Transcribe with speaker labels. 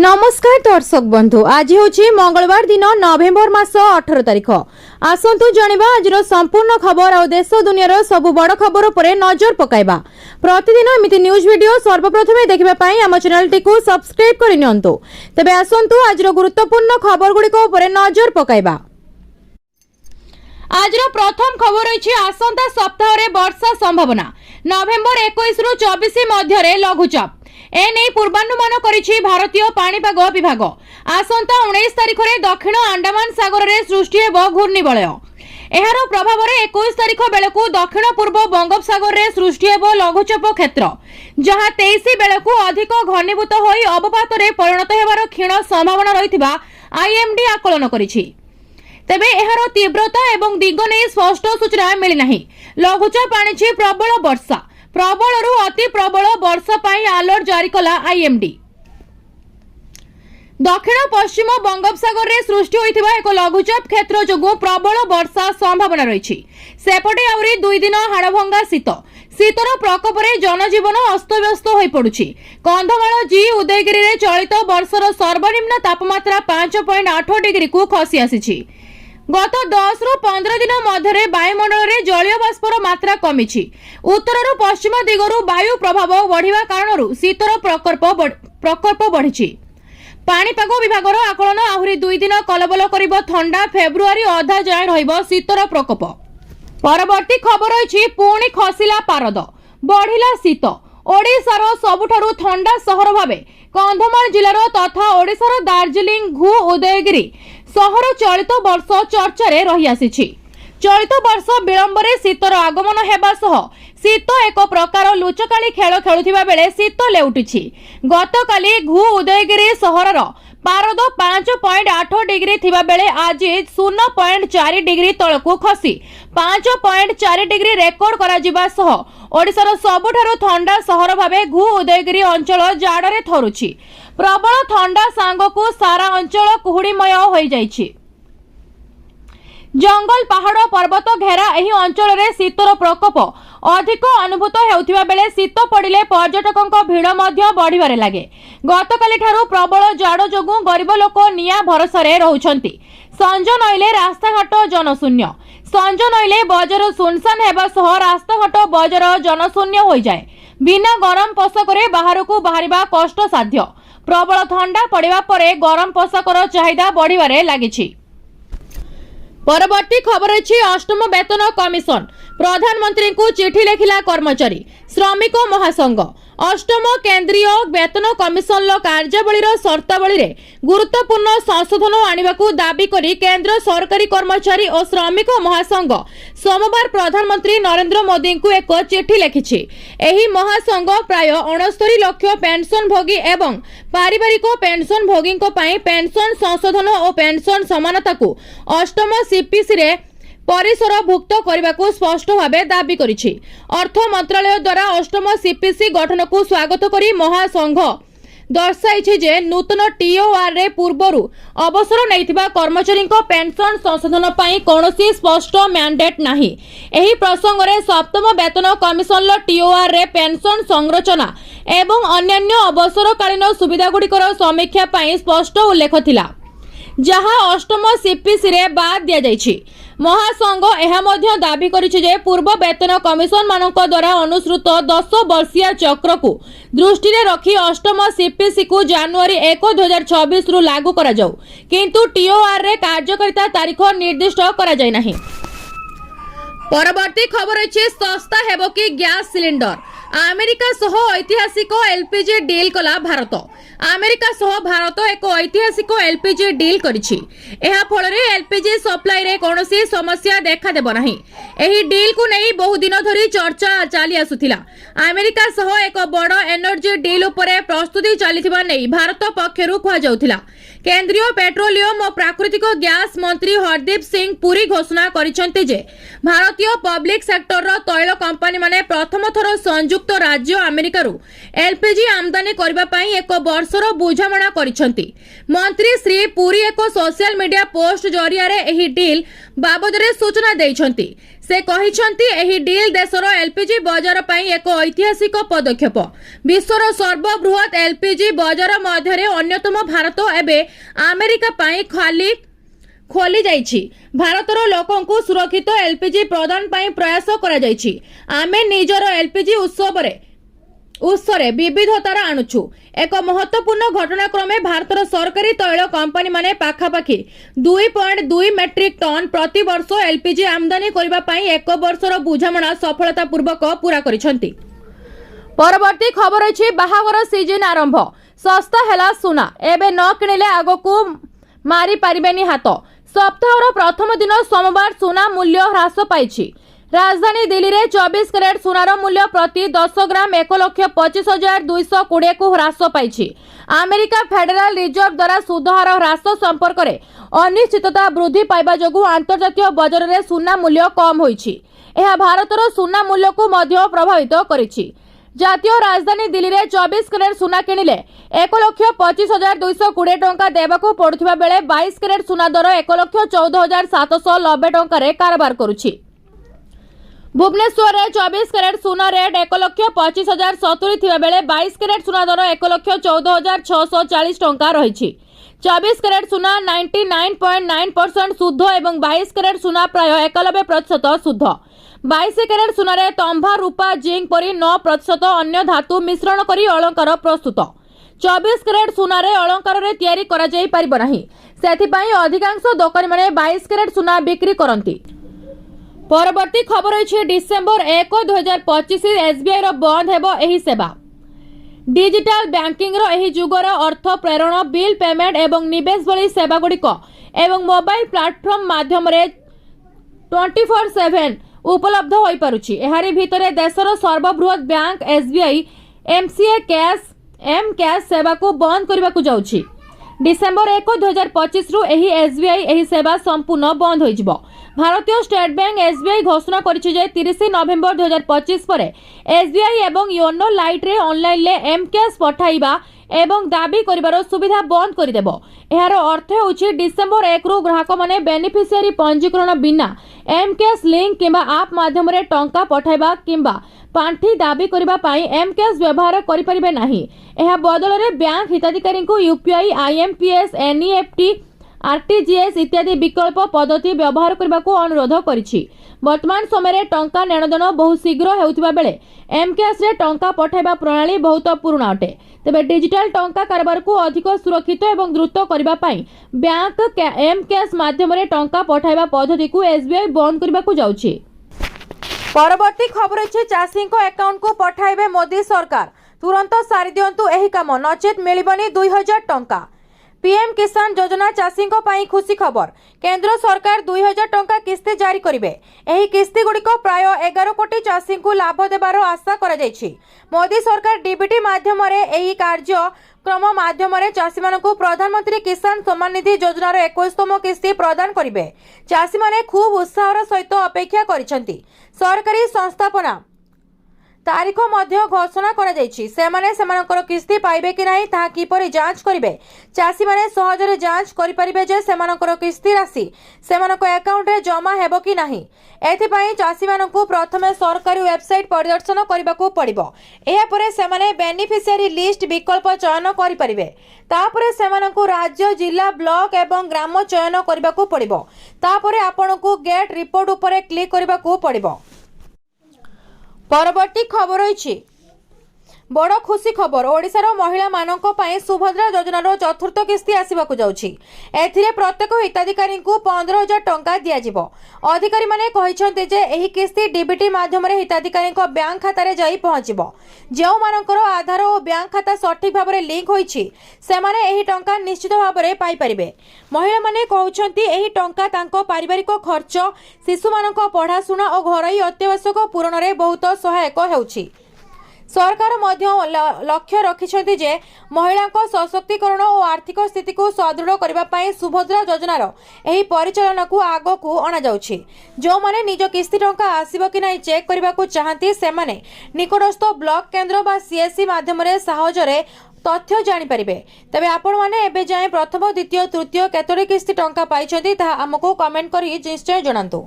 Speaker 1: नमस्कार दर्शक बंधु आज हूँ मंगलवार दिन नवेम्बर मास 18 तारिख। आसतु जानिबा आजर संपूर्ण खबर और देश दुनिया सबु बड़ खबर पर नजर पकाइबा। प्रतिदिन एमिति न्यूज वीडियो सर्वप्रथम देखिबा पई आम चैनल टी को सब्सक्राइब करि नियंतु। तबे आसतु आजर गुरुत्वपूर्ण खबर गुड़िक उपर नजर पकाइबा। आजर प्रथम खबर रही आसंता सप्ताह रे वर्षा संभावना। नवेम्बर 21 रु 24 मध्य लघुचाप एने पूर्वानुमान करिछि भारतीय पाणीपाग विभाग। आसंता 19 तारिख रे दक्षिण अंडमान सागर रे सृष्टि हेबो घूर्णिबलय। एहार प्रभाव रे 21 तारिख बेलकु दक्षिण पूर्व बंगोपसागर रे सृष्टि हेबो लघुचाप क्षेत्र, जहा 23 बेलकु अधिक घनीभूत होई अवपात रे परिणत हेबार क्षीण संभावना रहिथिबा आईएमडी आकलन करिछि। तेबे एहार तीव्रता एवं दिग नै स्पष्ट सूचना मिली नाही। लघुचाप आनिछि प्रबल वर्षा, प्रबल रु अति प्रबल वर्षा पाई अलर्ट जारी कला आईएमडी। दक्षिण पश्चिम बंगोपसागर रे सृष्टि होइथिबा एक लघुचाप क्षेत्र जोगु प्रबल वर्षा संभावना रहिछि। सेपटे आउरी 2 दिन हाड़भंगा शीतर प्रकोप रे जनजीवन अस्तव्यस्त होई पडुछि। कंधमाल जी उदयगिरी रे चलित वर्षर सर्वनिम्न तापमात्रा 5.8 डिग्री को खसी आसिछि। गत 10 रु 15 दिन मध्य वायुमंडल रे जलीय बाष्पर मात्रा कमिछि। उत्तर रु पश्चिम दिगरु वायु प्रभाव बढ़िवा कारणरु शीतर प्रकोप बढ़िछि। पाणीपाग विभागर आकलन आहुरी 2 दिन कलबल करिबो ठंडा। फेब्रुआरी अधा जाय रहिबो शीतर प्रकोप। परवर्ती खबर रही पुणी खसिला पारद, बढ़िला शीत। ओडिशार सबुठारु ठंडा सहर भाबे कंधमाल जिलार तथा ओडिशार दार्जिलिंग घु उदयगिरी सहर चलित वर्ष चर्चा रे रही आसिछि। चलित वर्ष विलंबरे शीतर आगमन हेबा सह शीत एक प्रकार लुचकाली खेल खेलुथिबा बेले शीत लेउटिछि। गतकाली घु उदयगिरी सहरर पारद 5.8 डिग्री थिबा बेले आज 0.4 डिग्री तळकु खसी 5.4 डिग्री रेकर्ड करा जिबा सह ओडिशार सबुठारु ठंडा सहर भाबे घु उदयगिरी अंचल जाडरे थरुछि। प्रबल ठंडा सांगकु सारा अंचल कुहुड़ीमय होई जाइछि। जंगल पहाड़ पर्वत घेरा एही अंचल रे शीतर प्रकोप अधिक अनुभूत हेउथिबा बेले शीत पड़िले पर्यटकक भीड़ मध्य बढ़िबारे लागे। गतकाली ठारू प्रबल जाड़ जोगु गरीब लोक निया भरोसा रे रहुछंती। संज नइले रास्ताघाट जनशून्य। संज नइले बजार सुनसान हेबा सह रास्ताघाट बजार जनशून्य होई जाए। बिना गरम पोषाकरे बाहरकू बाहरिबा कष्ट साध्य। प्रबल ठंडा पड़िबा परे गरम पोषाकर चाहिदा बढ़िबारे लागिछि। परवर्ती खबर अछि अष्टम वेतन कमिशन। प्रधानमंत्री को चिठी लिखिला कर्मचारी श्रमिक महासंघ। अष्टम केंद्रीय वेतन कमिशन कार्यावलीर शर्तावली रे गुरुत्वपूर्ण संशोधन आनिबाकू दाबी करी केंद्र सरकारी कर्मचारी और श्रमिक महासंघ सोमवार प्रधानमंत्री नरेंद्र मोदी को एक चिठी लिखिछि। एही महासंघ प्राय 69 लाख पेंशन भोगी एवं पारिवारिक पेंशन भोगी पेंशन संशोधन और पेंशन समानता को अष्टम सीपीसी रे परिसर भुक्त करने को स्पष्ट भाव दाबी करिछि। अर्थ मंत्रालय द्वारा अष्टम सीपीसी गठन को स्वागत करी महासंघ दर्शाइछि जे नूतन टीओआर रे पूर्वरु अवसर नैथिबा कर्मचारी पेंशन संशोधन पई कोनोसी स्पष्ट मैंडेट नाही। एही प्रसंग रे सप्तम वेतन कमिशन टीओआर रे पेंशन संरचना एवं अन्यान्य अवसरकालीन सुविधा गुड़िकर समीक्षा पई स्पष्ट उल्लेख थिला, जहां अष्टम सीपीसी रे बाद दिया जाइछि। महासंघ एहा मध्य दाबी करिछि जे पूर्व वेतन कमिशन मानक द्वारा अनुसृत 10 वर्षीय चक्र को दृष्टि रे रखी अष्टम सीपीसी को जनवरी 1 2026 रु लागू करा जाऊ, किंतु टीओआर रे कार्यकारिता तारीख निर्दिष्ट करा जाय नाही। परवर्ती खबर अछि सस्ता हेबो कि गैस सिलिंडर। अमेरिका सह ऐतिहासिक एलपीजी डील कला भारत। अमेरिका सह भारत एक ऐतिहासिक एलपीजी डील करिछि। एहा फल रे एलपीजी सप्लाई रे कोनोसी समस्या देखा देबो नाही। एही डील को नै बहु दिन धरि चर्चा चाली आसुथिला। अमेरिका सह एक बड़ एनर्जी डील उपरे प्रस्तुति चलिथिबा नै भारत पक्षरु खुआ जाउथिला। केंद्रीय पेट्रोलियम और प्राकृतिक गैस मंत्री हरदीप सिंह पुरी घोषणा करिसंते जे भारतीय पब्लिक सेक्टर रो तैल कंपनी माने प्रथम थर संयुक्त राज्य अमेरिका रु एलपीजी आमदानी करबा पई एक वर्षर बुझामणा करिसंती। मंत्री श्री पुरी एक सोशल मीडिया पोस्ट जरिया रे एही डील बाबद रे सूचना दैछंती। से कहिसंती एही डील देशर एलपीजी बजार पई एक ऐतिहासिक पदक्षेप। विश्वर सर्वबृहत एलपीजी बजार मध्यरे अन्यतम भारत एबे अमेरिका पई खोली जाइछि। भारतर लोकंकु सुरक्षित एलपीजी प्रदान पई प्रयास करा जाइछि। आमे निजर एलपीजी उत्सरे विविधतार आणुछु। एक महत्वपूर्ण घटनाक्रमे भारतर सरकारी तैल कंपनी माने पाखापाखि 2.2 मेट्रिक टन प्रति वर्ष एलपीजी आमदानी करबा पई एक वर्षर बुझामणा सफलतापूर्वक पूरा करिसंती। परवर्ती खबर अछि बाहागर सीजन आरंभ। सस्ता हेला सुना एबे न किनिले आगोकू मारी पारिबेनी हाथ। सप्ताहर प्रथम दिन सोमवार सुना मूल्य ह्रास पाइछि। राजधानी दिल्ली रे 24 कैरेट सुनार मूल्य प्रति 10 ग्राम 1,25,220 को ह्रास पाइछि। अमेरिका फेडरल रिजर्व द्वारा सुधहार ह्रास संपर्क में अनिश्चितता वृद्धि पाइबा जोगु अंतर्जातीय बजार में सुना मूल्य कम होइछि। यह भारतर सुना मूल्य को मध्य प्रभावित करिछि। जातीय राजधानी दिल्ली रे 24 कैरेट सुना किनिले 1,25,220 टंका देबाकू पड़ुथिबा बेले 22 कैरेट सुना दर 1,14,790 टंका रे कारबार करुछि। भुवनेश्वर रे 24 कैरेट सुना रेट 1,25,070 थिबा बेले 22 कैरेट सुना दर 1,14,640 टंका रहिछि। 24 कैरेट सुना 99.9% शुद्ध एवं 22 कैरेट सुना प्राय 91% शुद्ध। 22 कैरेट सुना रे तंभा रूपा जिंक परी 9% अन्य धातु मिश्रण करी अलंकार प्रस्तुत। 24 कैरेट सुना रे अलंकार रे तयारी करा जाई परिबो नाही। सेथि पई अधिकांश दोकानी माने 22 कैरेट सुना बिक्री करंती। परवर्ती खबर अछि डिसेंबर 1, 2025 एसबीआई रो बंद हेबो एही सेवा। डिजिटल बैंकिंग रो एही जुगर अर्थ प्रेरण बिल पेमेंट एवं निवेश भली सेवा गुड़िक एवं मोबाइल प्लेटफॉर्म माध्यम रे 24/7 उपलब्ध होई पारुछि। एहारी भितरे देशर सर्वबृहत बैंक एसबीआई एमसीए कैश सेवा को बंद करबा को जाउछि। डिसेंबर 1, 2025 रु एही एसबीआई एही सेवा संपूर्ण बंद होई जिवो। भारतीय स्टेट बैंक एसबीआई घोषणा करिछि जे 30 नवेम्बर 2025 परे एसबीआई एवं योनो लाइट रे ऑनलाइन ले एम कैश पठाइबा एवं दाबी करिवार सुविधा बंद कर देबो। एहार अर्थ होछि डिसेंबर 1 रु ग्राहक माने बेनिफिशियरी पंजीकरण बिना एम कैश लिंक किंबा आप माध्यम रे टंका पठाइबा किंबा पांठी दाबी करिबा पई एम कैश व्यवहार करि परिबे नाही। एहा बदल रे बैंक हिताधिकारी को यूपीआई आईएमपीएस एनईएफटी आरटीजीएस इत्यादि विकल्प पद्धति व्यवहार करने को अनुरोध करिछि। वर्तमान समय टंका नेणदेन बहुत शीघ्र हेउथिबा बेले एम कैश रे टंका पठाइबा प्रणाली बहुत पुराना अटे। तेबे डिजिटल टंका कारोबार को अधिक सुरक्षित एवं द्रुत करबा पई बैंक एम कैश माध्यम रे टंका पठाइबा पद्धति को एसबीआई बंद करबा को जाउछि। परवर्ती खबर अछि चाषी को अकाउंट को पठाइबे मोदी सरकार। तुरंत सारी दियंतु एही काम नचेत मिलिबनी 2000 टंका। पीएम किसान योजना चाषी पाई खुशी खबर। केंद्र सरकार 2000 टंका किस्ती जारी करिवे। एही किस्ती गुड़िक प्राय 11 कोटी चाषी को लाभ देबार आशा करा जायछि। मोदी सरकार डीबीटी माध्यम रे एही कार्यक्रम माध्यम रे चाषी मानकु प्रधानमंत्री किसान सम्मान निधि योजनार 21तम किस्ती प्रदान करिवे। चाषी माने खूब उत्साहर सहित अपेक्षा करिसंती। सरकारी संस्थापना तारीख मध्य घोषणा करा जायछि। सेमाने सेमानकर किस्ती पाइबे कि नाही ताहा किपरि जांच करिवे। चाषी माने सहजरे जांच करि परिबे जे सेमानकर किस्ती राशि सेमानकर अकाउंट रे जमा हेबो कि नाही। एथि पई चाषी मानकु प्रथमे सरकारी वेबसाइट परिदर्शन करबाकू पड़िबो। एहा परे सेमाने बेनिफिशियरी लिस्ट विकल्प चयन करि परिबे। तापरे सेमानकु राज्य जिला ब्लॉक एवं ग्राम चयन करबाकू पड़िबो। तापरे आपनकु गेट रिपोर्ट उपरे क्लिक करबाकू पड़िबो। परवर्ती खबर होइछि बड़ खुशी खबर। ओडिशार महिला मानक पई सुभद्रा योजनार चतुर्थ किस्ती आसीबाकू जाउछि। एथिरे प्रत्येक हिताधिकारी को 15,000 टंका दिया जिवो। अधिकारी माने कहिसंते जे एही किस्ती डीबीटी माध्यम रे हिताधिकारी को बैंक खाता रे जाई पहुंचिबो। जेउ मानकर आधार और बैंक खाता सठिक भाबरे लिंक होइछि सेमाने एही टंका निश्चित भाबरे पाई परिबे। महिला माने कहउछंती एही टंका तांको पारिवारिक खर्च शिशु मानक पढ़ाशुना और घरोई अत्यावश्यक पूरण रे बहुत सहायक हेउछि। सरकार मध्य लक्ष्य रखिछंती जे महिला को सशक्तिकरण और आर्थिक स्थिति को सुदृढ़ करबा पई सुभद्रा योजनार एही परिचालन को आगो को अना जाउछि। जो माने निज किस्ती टंका आसीबो कि नाही चेक करबा को चाहंती से माने निकटस्थ ब्लॉक केंद्र बा सीएससी माध्यम रे सहजरे तथ्य जानि परिबे। तबे आपण माने एबे जाय प्रथम द्वितीय तृतीय केतोडी किस्ती टंका पाइछंती ता हमको कमेंट करी निश्चय जणांतु।